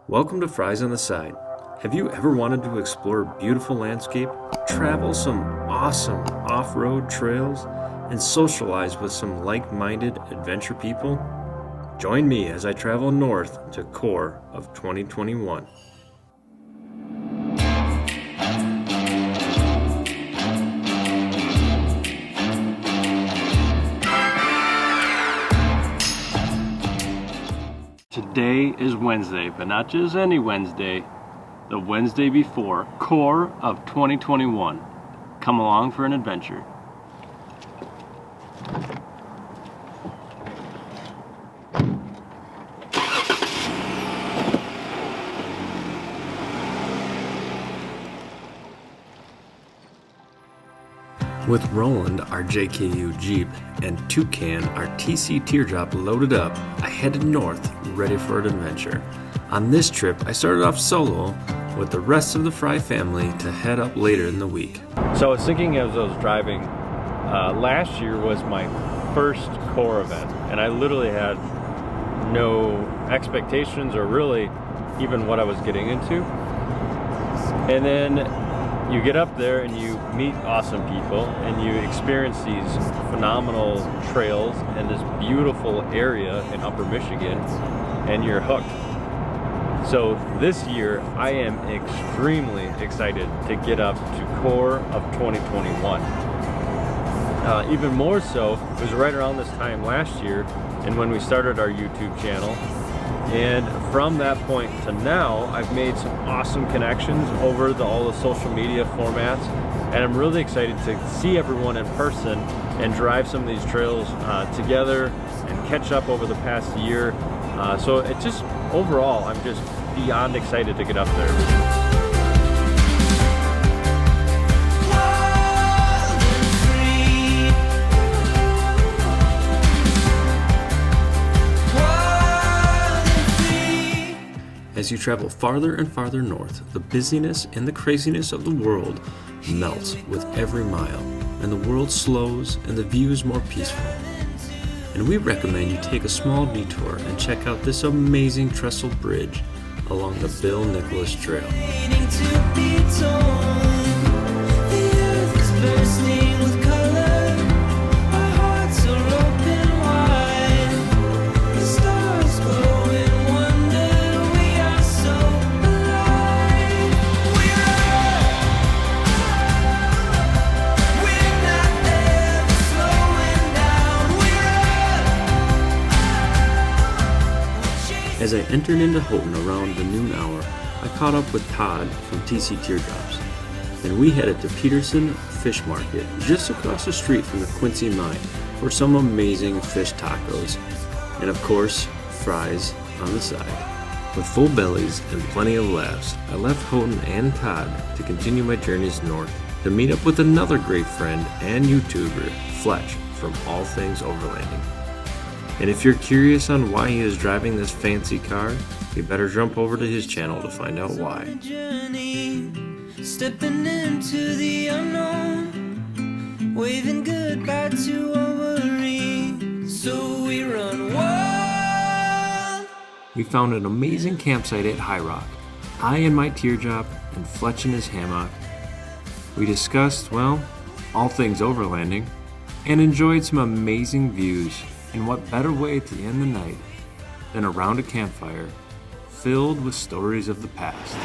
Welcome to Fries on the Side. Have you ever wanted to explore a beautiful landscape, travel some awesome off-road trails, and socialize with some like-minded adventure people? Join me as I travel north to KO.A.R of 2021. Today is Wednesday, but not just any Wednesday, the Wednesday before KO.A.R of 2021. Come along for an adventure. With Roland, our JKU Jeep, and Toucan, our TC Teardrop loaded up, I headed north, ready for an adventure. On this trip, I started off solo with the rest of the Frey family to head up later in the week. So I was thinking as I was driving, last year was my first KO.A.R event, and I literally had no expectations or really even what I was getting into. And then you get up there and you meet awesome people and you experience these phenomenal trails and this beautiful area in Upper Michigan, and you're hooked. So this year I am extremely excited to get up to KO.A.R of 2021. Even more so, it was right around this time last year and when we started our YouTube channel. And from that point to now, I've made some awesome connections over all the social media formats, and I'm really excited to see everyone in person and drive some of these trails together and catch up over the past year. So it just, overall, I'm just beyond excited to get up there. As you travel farther and farther north, the busyness and the craziness of the world melts with every mile, and the world slows and the view is more peaceful. And we recommend you take a small detour and check out this amazing trestle bridge along the Bill Nicholas Trail. As I entered into Houghton around the noon hour, I caught up with Todd from TC Teardrops, and we headed to Peterson Fish Market just across the street from the Quincy Mine for some amazing fish tacos, and of course, fries on the side. With full bellies and plenty of laughs, I left Houghton and Todd to continue my journeys north to meet up with another great friend and YouTuber, Fletch from All Things Overlanding. And if you're curious on why he is driving this fancy car, you better jump over to his channel to find out why. Stepping into the unknown, waving goodbye to worry, so we run wild. We found an amazing campsite at High Rock, I in my teardrop and Fletch in his hammock. We discussed, well, all things overlanding, and enjoyed some amazing views. And what better way to end the night than around a campfire filled with stories of the past.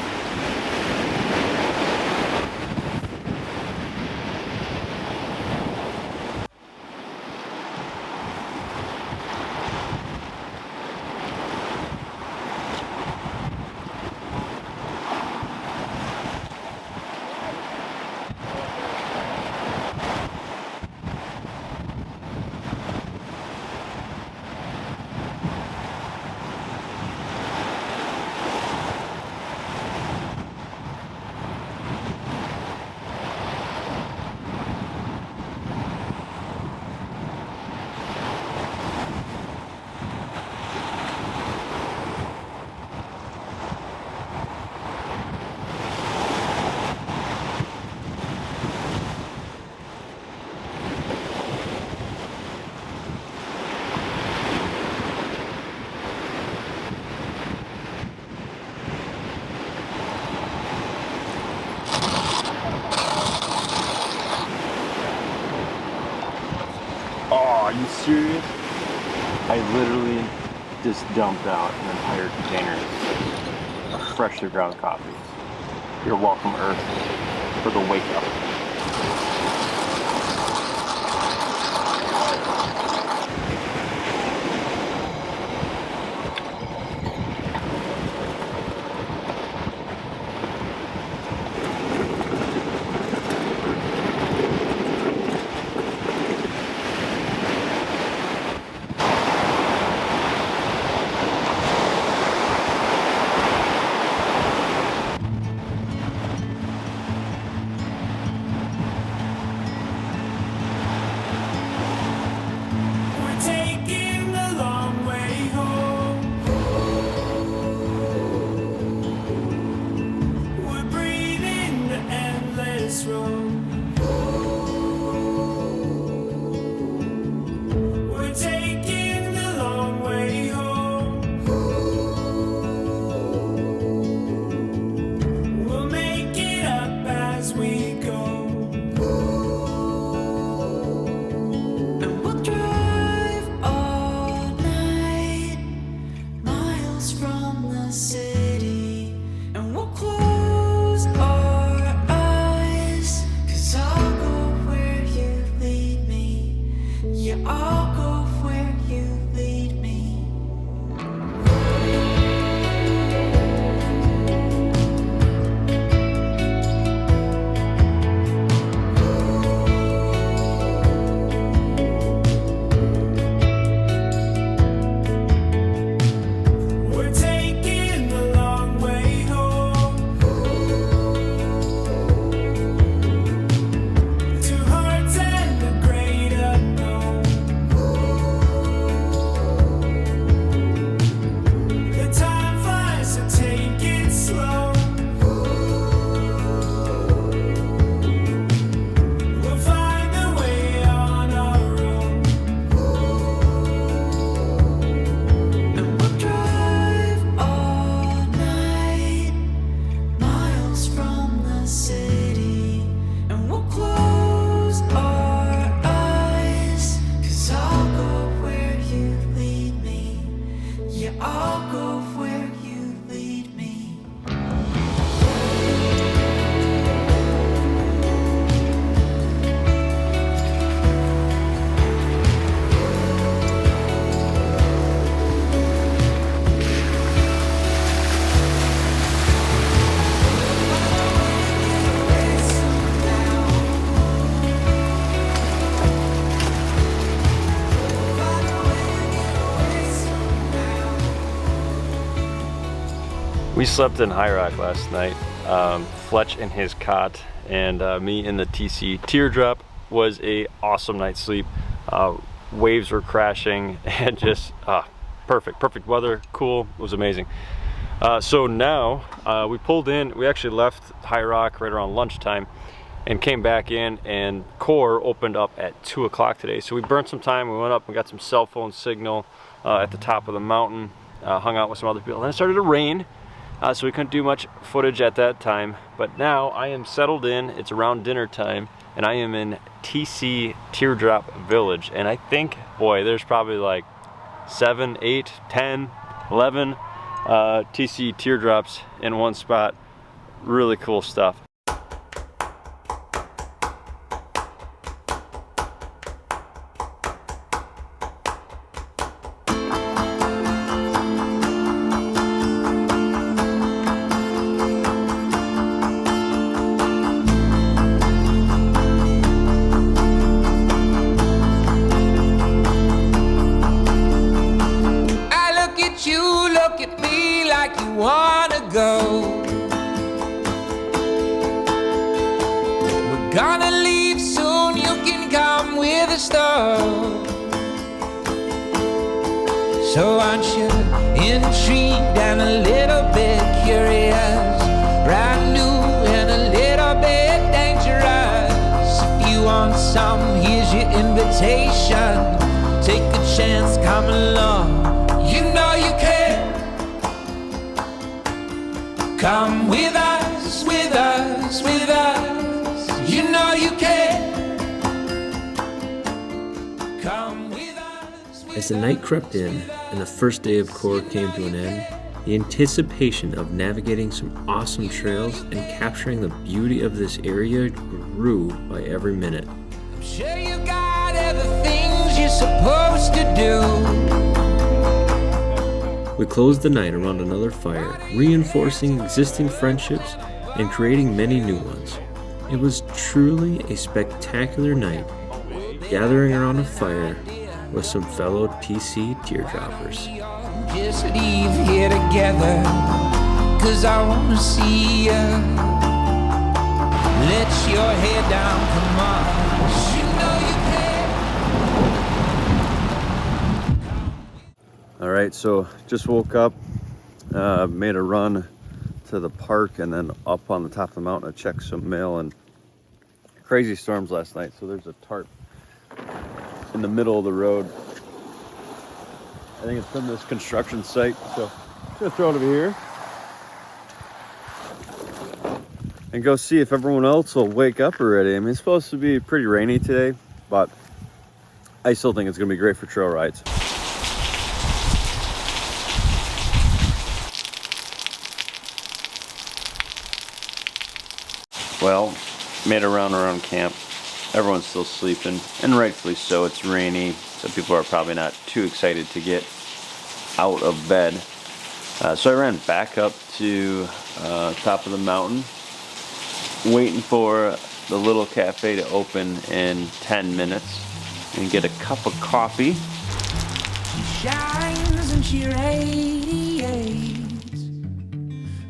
are you serious? I literally just dumped out an entire container of freshly ground coffee. You're welcome, Earth, for the wake up. We slept in High Rock last night, Fletch in his cot, and me in the TC Teardrop. Was a awesome night's sleep. Waves were crashing and just perfect weather, cool, it was amazing. So now we pulled in, we actually left High Rock right around lunchtime and came back in, and KO.A.R opened up at 2 o'clock today. So we burned some time, we went up and got some cell phone signal at the top of the mountain, hung out with some other people. Then it started to rain. So we couldn't do much footage at that time, but now I am settled in. It's around dinner time, and I am in TC Teardrop Village, and I think, boy, there's probably like 7, 8, 10, 11 TC Teardrops in one spot. Really cool stuff. Wanna go. We're gonna leave soon, you can come with us though. So aren't you intrigued and a little bit curious, brand new and a little bit dangerous? If you want some, here's your invitation. Take a chance, come along, you know you can. Come with us, with us, with us. You know you can. Come with us. As the night crept in and the first day of KO.A.R came to an end, the anticipation of navigating some awesome trails and capturing the beauty of this area grew by every minute. I'm sure you got everything you're supposed to do. We closed the night around another fire, reinforcing existing friendships and creating many new ones. It was truly a spectacular night, gathering around a fire with some fellow TC Teardroppers. Just leave here together, 'cause I wanna see ya. Let your head down, come on, you know you can. All right, so just woke up, made a run to the park and then up on the top of the mountain to check some mail. And crazy storms last night, so there's a tarp in the middle of the road. I think it's from this construction site, so I'm gonna throw it over here and go see if everyone else will wake up already. I mean, it's supposed to be pretty rainy today, but I still think it's gonna be great for trail rides. Well, made a round around camp. Everyone's still sleeping, and rightfully so. It's rainy, so people are probably not too excited to get out of bed. So I ran back up to top of the mountain, waiting for the little cafe to open in 10 minutes and get a cup of coffee. She shines and she radiates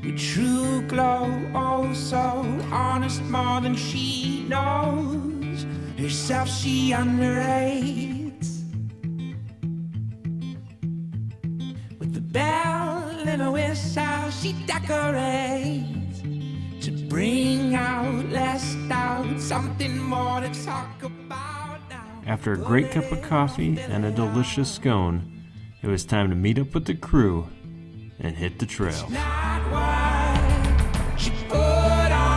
with true glow, oh so honest, more than she knows. Herself she underrates. With the bell and a whistle she decorates to bring out, less doubt, something more to talk about now. After a great cup of coffee and a delicious scone, it was time to meet up with the crew and hit the trail. Not what she put on.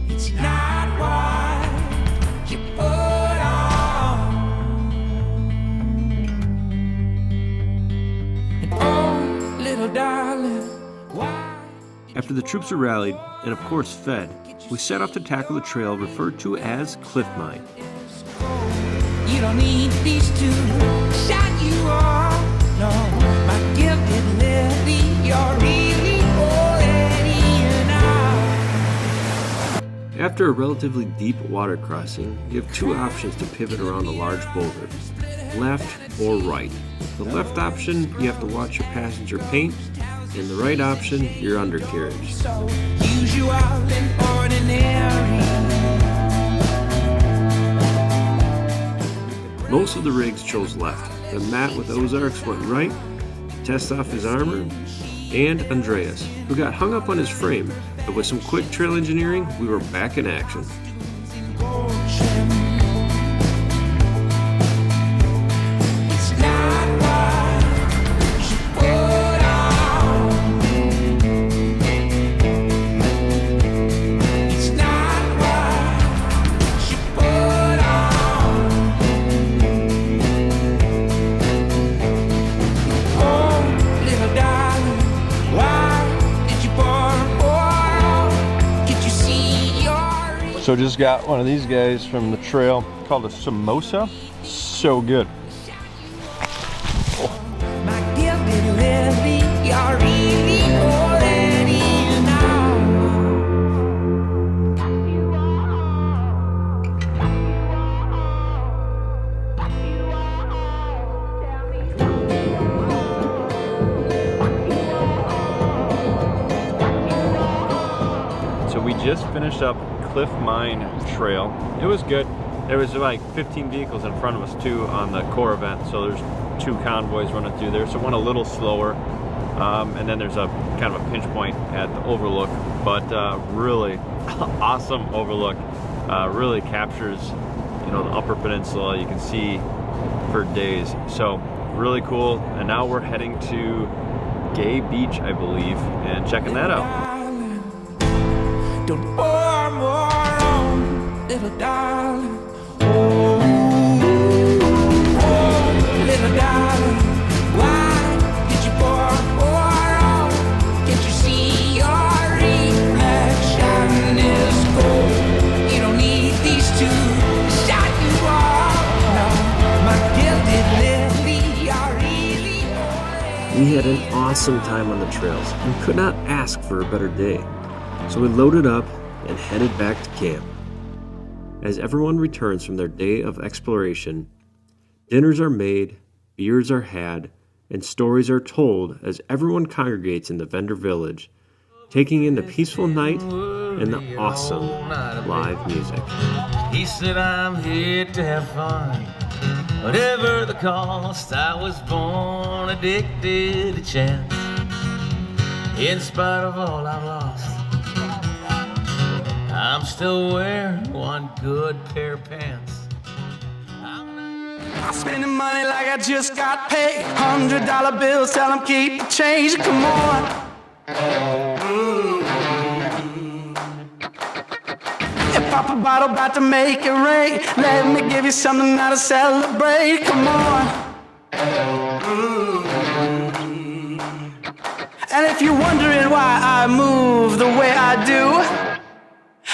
It's not what you put on. And oh, little darling, why? After the troops were rallied and of course fed, we set off to tackle the trail referred to as Cliff Mine. You don't need these two shut you off. No, my gifted lily, you're really already enough. After a relatively deep water crossing, you have two options to pivot around a large boulder, left or right. The left option, you have to watch your passenger paint, and the right option, your undercarriage. So usual and ordinary. Most of the rigs chose left, but Matt with Ozarks went right to test off his armor, and Andreas, who got hung up on his frame, but with some quick trail engineering, we were back in action. It's not what you put on. It's not what you put on. Oh, little darling, why did you pour oil? Can't you see your... So just got one of these guys from the trail called a samosa. So good. My gifted lily, you're really already enough. So we just finished up Cliff Mine Trail. It was good. There was like 15 vehicles in front of us too on the KO.A.R event, so there's two convoys running through there, so it went a little slower. And then there's a kind of a pinch point at the overlook, but really awesome overlook. Really captures, you know, the Upper Peninsula. You can see for days. So really cool. And now we're heading to Gay Beach, I believe, and checking that out. Don't pour more on, little darling. We had an awesome time on the trails and could not ask for a better day. So we loaded up and headed back to camp. As everyone returns from their day of exploration, dinners are made, beers are had, and stories are told as everyone congregates in the vendor village, taking in the peaceful night and the awesome live music. He said, I'm here to have fun. Whatever the cost, I was born addicted to chance. In spite of all I've lost, I'm still wearing one good pair of pants. I'm spending money like I just got paid. $100 bills, tell them keep the change. Come on. Pop a bottle, about to make it rain. Let me give you something now to celebrate. Come on. And if you're wondering why I move the way I do,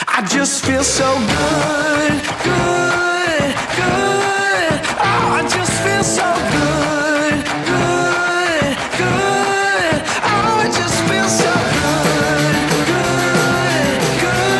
I just feel so good, good, good. Oh, I just feel so good, good, good. Oh, I just feel so good, good, good.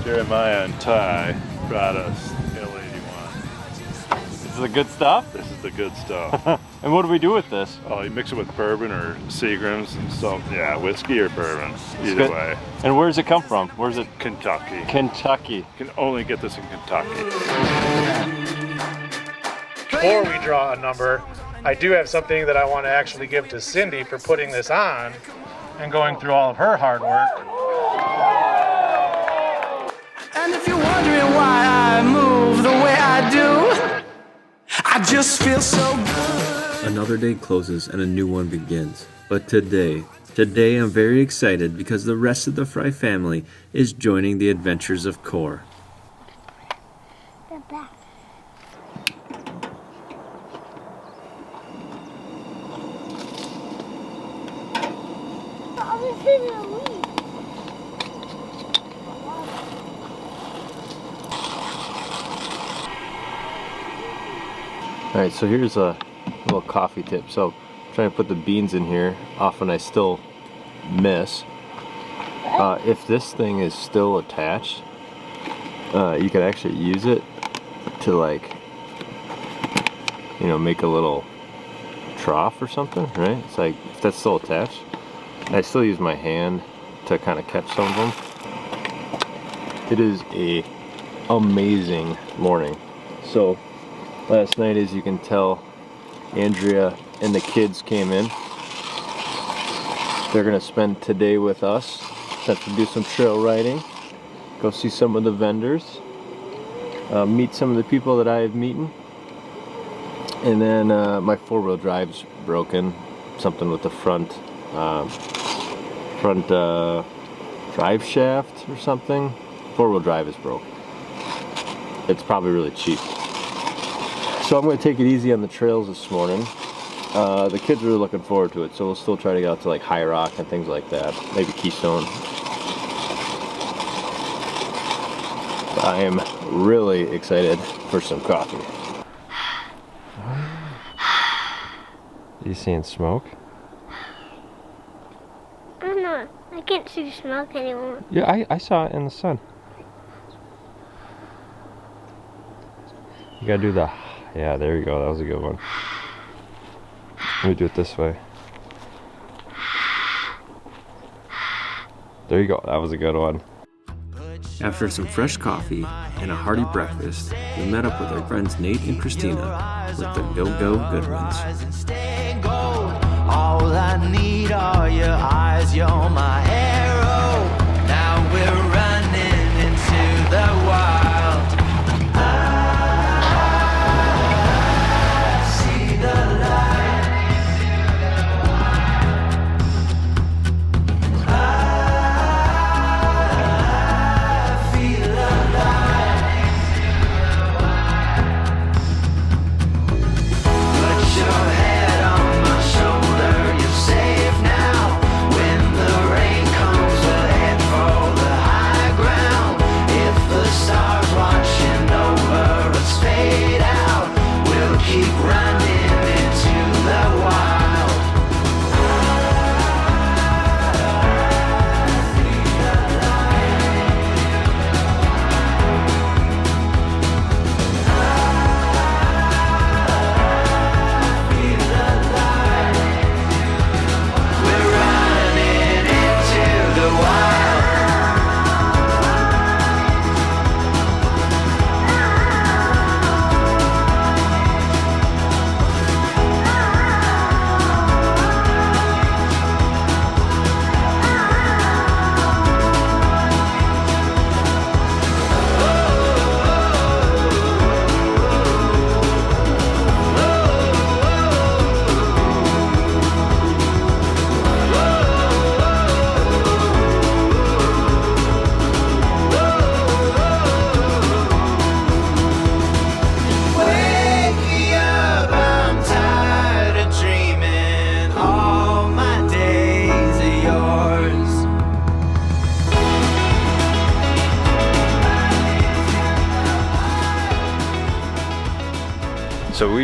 Jeremiah and Ty brought us L81. This is the good stuff? This is the good stuff. And what do we do with this? Oh, you mix it with bourbon or Seagrams and some, yeah, whiskey or bourbon, either good. way. And where does it come from? Where's it? Kentucky. Kentucky. You can only get this in Kentucky. Before we draw a number, I do have something that I want to actually give to Cindy for putting this on and going through all of her hard work. And if you're wondering why I move the way I do, I just feel so good. Another day closes and a new one begins. But today I'm very excited because the rest of the Frey family is joining the adventures of K.O.A.R. Alright, so here's a little coffee tip. So I'm trying to put the beans in here. Often I still miss. If this thing is still attached, you can actually use it to, like, you know, make a little trough or something, right? It's like, if that's still attached, I still use my hand to kind of catch some of them. It is a amazing morning. So last night, as you can tell, Andrea and the kids came in. They're gonna spend today with us. Have to do some trail riding, go see some of the vendors, meet some of the people that I have meeting, and then my four-wheel drive's broken. Something with the front drive shaft or something. Four-wheel drive is broke. It's probably really cheap. So I'm going to take it easy on the trails this morning. The kids are really looking forward to it, so we'll still try to get out to like High Rock and things like that. Maybe Keystone. But I am really excited for some coffee. You seeing smoke? I don't know. I can't see smoke anymore. Yeah, I saw it in the sun. You gotta do the... Yeah, there you go. That was a good one. Let me do it this way. There you go. That was a good one. After some fresh coffee and a hearty breakfast, we met up with our friends Nate and Christina with the Go-Go Goodwins. All I need are your eyes, you're my hero. Now we're running into the wild. Come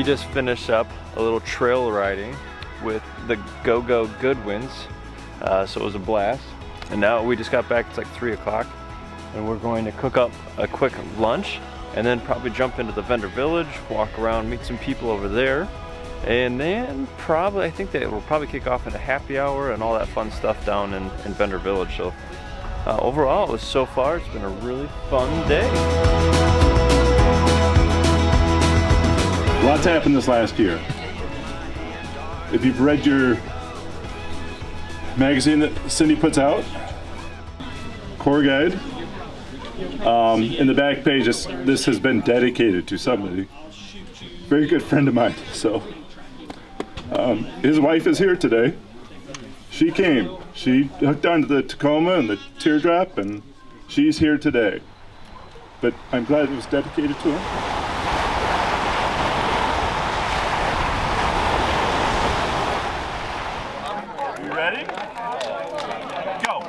just finished up a little trail riding with the Go-Go Goodwins, so it was a blast. And now we just got back, it's like 3 o'clock, and we're going to cook up a quick lunch and then probably jump into the vendor village, walk around, meet some people over there, and then probably, I think that we'll probably kick off into happy hour and all that fun stuff down in vendor village. So overall, so far, it's been a really fun day. Lots happened this last year. If you've read your magazine that Cindy puts out, KO.A.R guide, in the back page, this has been dedicated to somebody. Very good friend of mine. So his wife is here today. She came. She hooked onto the Tacoma and the Teardrop, and she's here today. But I'm glad it was dedicated to him. You ready? Go.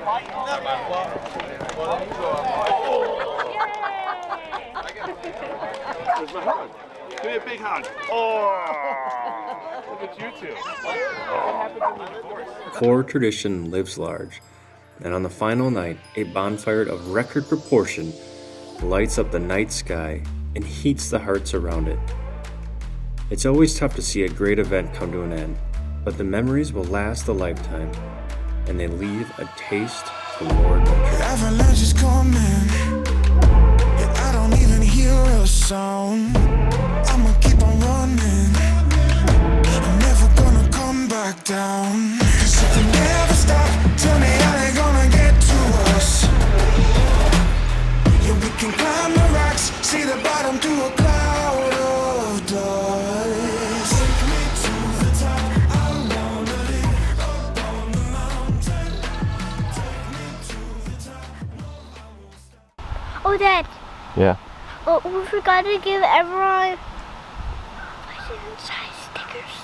Where's my hug? Give me a big hug. Oh, look at you two. KO.A.R tradition lives large, and on the final night, a bonfire of record proportion lights up the night sky and heats the hearts around it. It's always tough to see a great event come to an end, but the memories will last a lifetime, and they leave a taste for more adventure. Avalanche is coming. Yeah, I don't even hear a sound. I'ma keep on running. I'm never gonna come back down. 'Cause if they never stop, tell me how they gonna get to us. Yeah, we can climb the rocks, see the bottom through a cloud of dust. Take me to the top, I wanna live up on the mountain. Take me to the top. Oh, Dad. Yeah. Oh, we forgot to give everyone size stickers.